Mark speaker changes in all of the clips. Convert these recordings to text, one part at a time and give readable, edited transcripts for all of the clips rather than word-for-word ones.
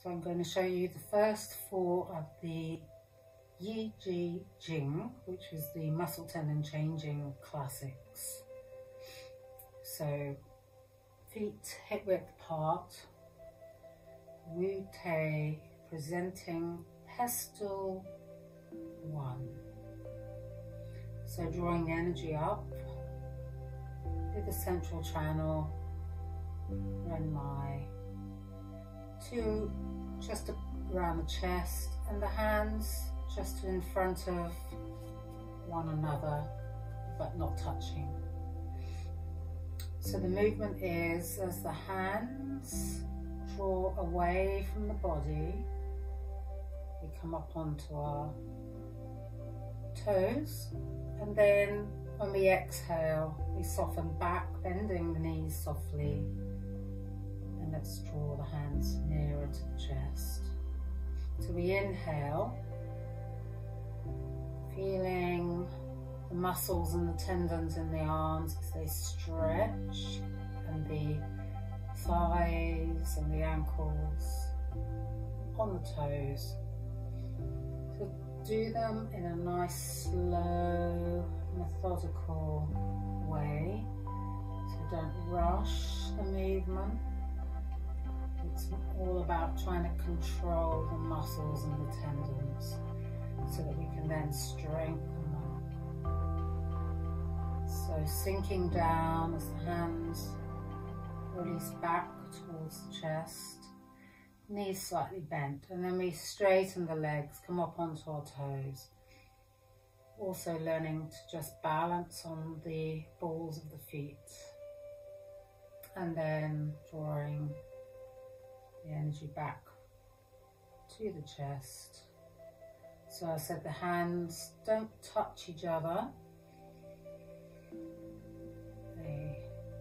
Speaker 1: So I'm going to show you the first 4 of the Yi Jin Jing, which is the muscle tendon changing classics. So feet hip width apart, Wu Te presenting pestle 1. So drawing the energy up through the central channel, Ren Mai, to just around the chest, and the hands just in front of one another but not touching. So the movement is as the hands draw away from the body, we come up onto our toes, and then when we exhale we soften back, bending the knees softly, and let's draw the hands nearer to the chest. So we inhale, feeling the muscles and the tendons in the arms as they stretch, and the thighs and the ankles on the toes. So do them in a nice, slow, methodical way. So don't rush the movement. It's all about trying to control the muscles and the tendons so that we can then strengthen them. So sinking down as the hands release back towards the chest, knees slightly bent, and then we straighten the legs, come up onto our toes. Also learning to just balance on the balls of the feet, and then drawing the energy back to the chest. So I said the hands don't touch each other. They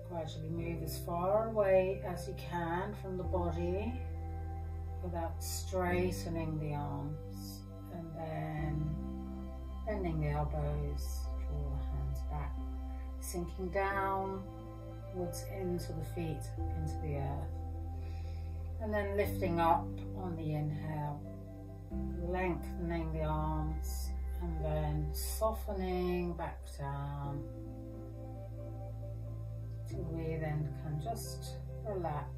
Speaker 1: gradually move as far away as you can from the body without straightening the arms, and then bending the elbows, draw the hands back, sinking downwards into the feet, into the earth, and then lifting up on the inhale, lengthening the arms, and then softening back down till we then can just relax.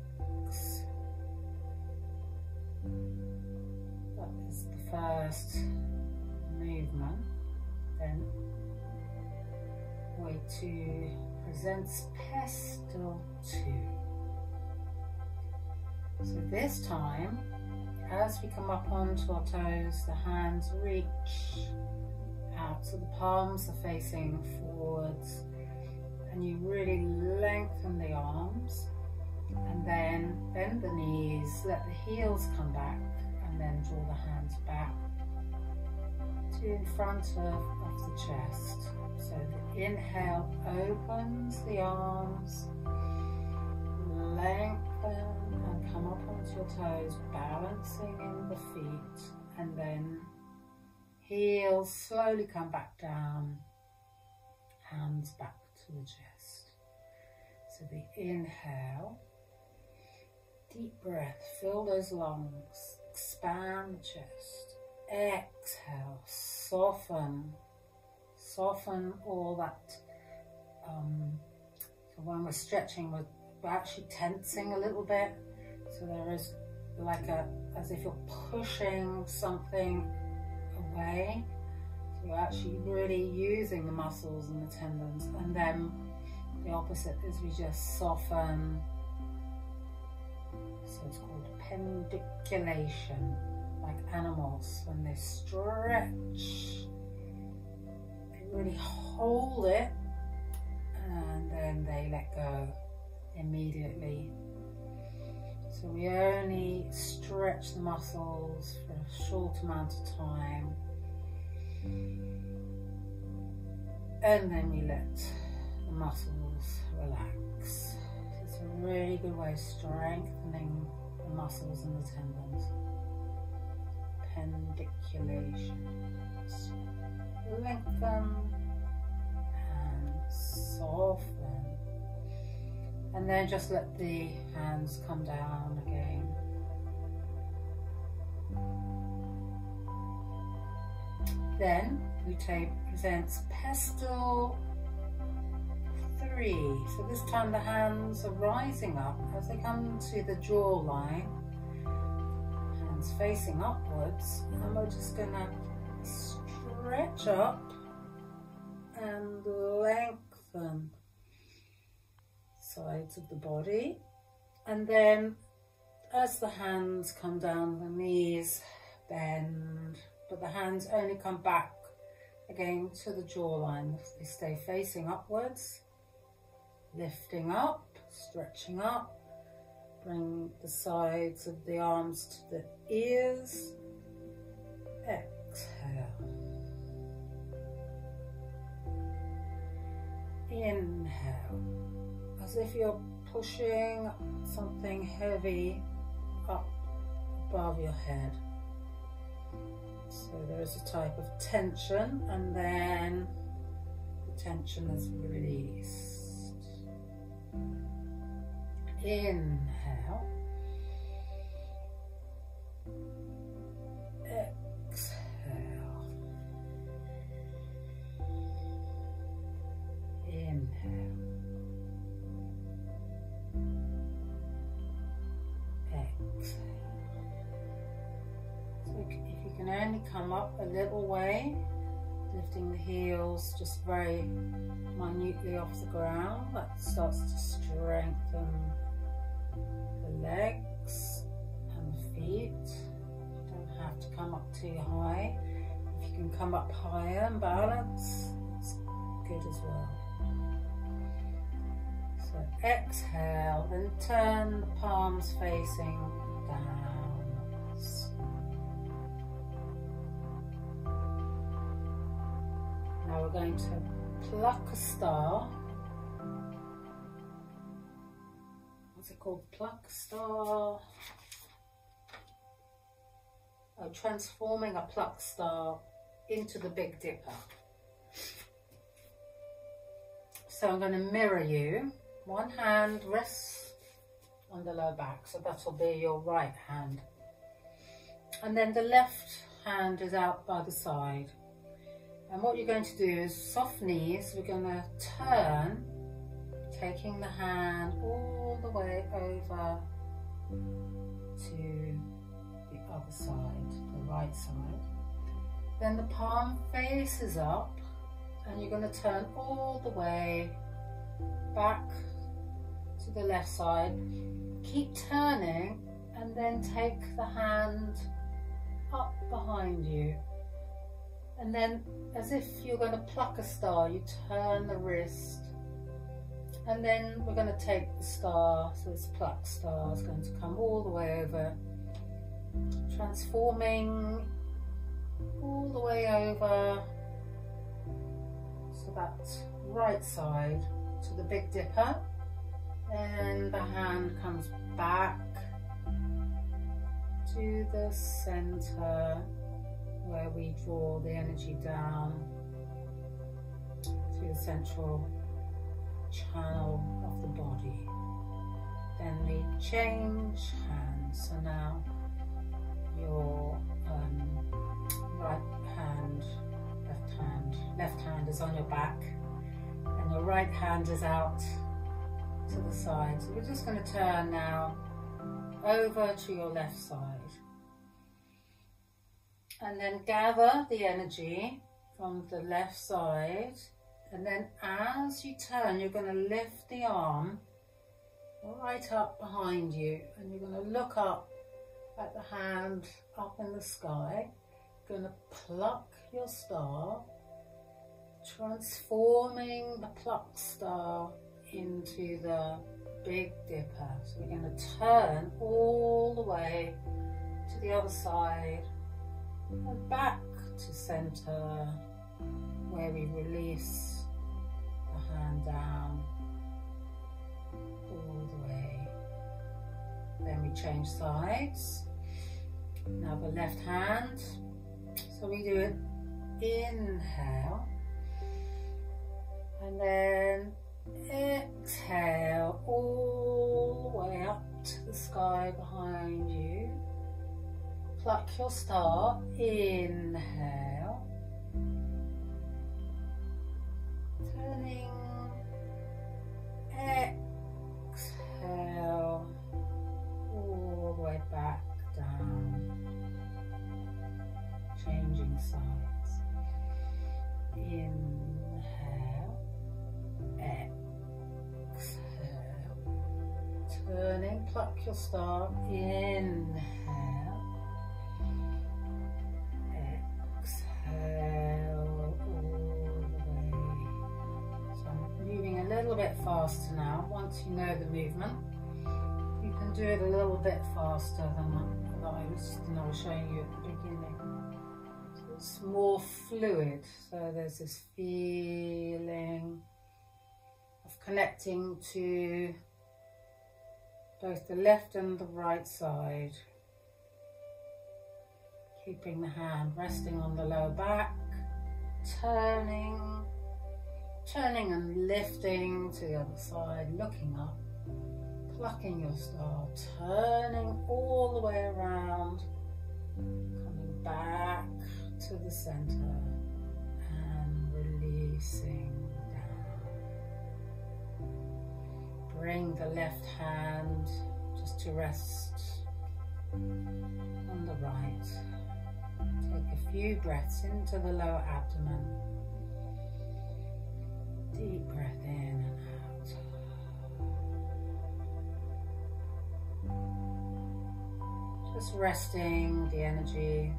Speaker 1: That is the first movement. Then way 2 presents pestle 2. So this time, as we come up onto our toes, the hands reach out, so the palms are facing forwards, and you really lengthen the arms, and then bend the knees, let the heels come back, and then draw the hands back to in front of the chest. So the inhale opens the arms, lengthen and come up onto your toes, balancing in the feet, and then heels slowly come back down, hands back to the chest. So the inhale, deep breath, fill those lungs, expand the chest. Exhale, soften all that. So when we're stretching, we're actually tensing a little bit. So there is like as if you're pushing something away. So you're actually really using the muscles and the tendons. And then the opposite is we just soften. So it's called pendiculation. Like animals, when they stretch, they really hold it, and then they let go immediately. So we only stretch the muscles for a short amount of time, and then we let the muscles relax. It's a really good way of strengthening the muscles and the tendons. Pendiculation. Lengthen and soften, and then just let the hands come down again. Then we presents pestle 3. So this time the hands are rising up as they come to the jawline, hands facing upwards, and we're just going to stretch up and lengthen sides of the body. And then as the hands come down, the knees bend, but the hands only come back again to the jawline. They stay facing upwards, lifting up, stretching up. Bring the sides of the arms to the ears. Exhale. Inhale, as if you're pushing something heavy up above your head. So there is a type of tension, and then the tension is released. Inhale. Exhale. Inhale. Exhale. So if you can only come up a little way, lifting the heels just very minutely off the ground, that starts to strengthen the legs and the feet. You don't have to come up too high. If you can come up higher and balance, it's good as well. So exhale, then turn the palms facing downwards. Now we're going to pluck a star. What's it called? Pluck a star. Oh, transforming a pluck star into the Big Dipper. So I'm going to mirror you. One hand rests on the lower back, so that will be your right hand. And then the left hand is out by the side. And what you're going to do is soft knees. We're going to turn, taking the hand all the way over to the other side, the right side. Then the palm faces up, and you're going to turn all the way back to the left side. Keep turning, and then take the hand up behind you. And then, as if you're going to pluck a star, you turn the wrist, and then we're going to take the star, so this pluck star is going to come all the way over, transforming all the way over, so that's right side to the Big Dipper, and the hand comes back to the center, where we draw the energy down through the central channel of the body. Then we change hands. So now your right hand, left hand is on your back, and your right hand is out to the side. So we're just going to turn now over to your left side. And then gather the energy from the left side, and then as you turn, you're going to lift the arm right up behind you, and you're going to look up at the hand up in the sky. You're going to pluck your star, transforming the plucked star into the Big Dipper. So we're going to turn all the way to the other side, and back to center, where we release the hand down all the way. Then we change sides. Now the left hand. So we do it, inhale, and then exhale all the way up to the sky behind you. Pluck your star, inhale, Turning, exhale, all the way back down, changing sides. Inhale, exhale, turning, pluck your star, inhale, exhale, all the way. So I'm moving a little bit faster now. Once you know the movement, you can do it a little bit faster than I was showing you at the beginning. So it's more fluid. So there's this feeling of connecting to both the left and the right side. Keeping the hand resting on the lower back, turning and lifting to the other side, looking up, plucking your star, turning all the way around, coming back to the center and releasing down. Bring the left hand just to rest on the right. Take a few breaths into the lower abdomen. Deep breath in and out. Just resting the energy.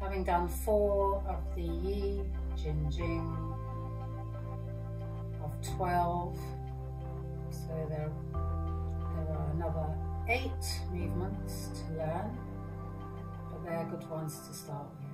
Speaker 1: Having done 4 of the Yi Jin Jing of 12. So there are another 8 movements to learn. They're good ones to start with.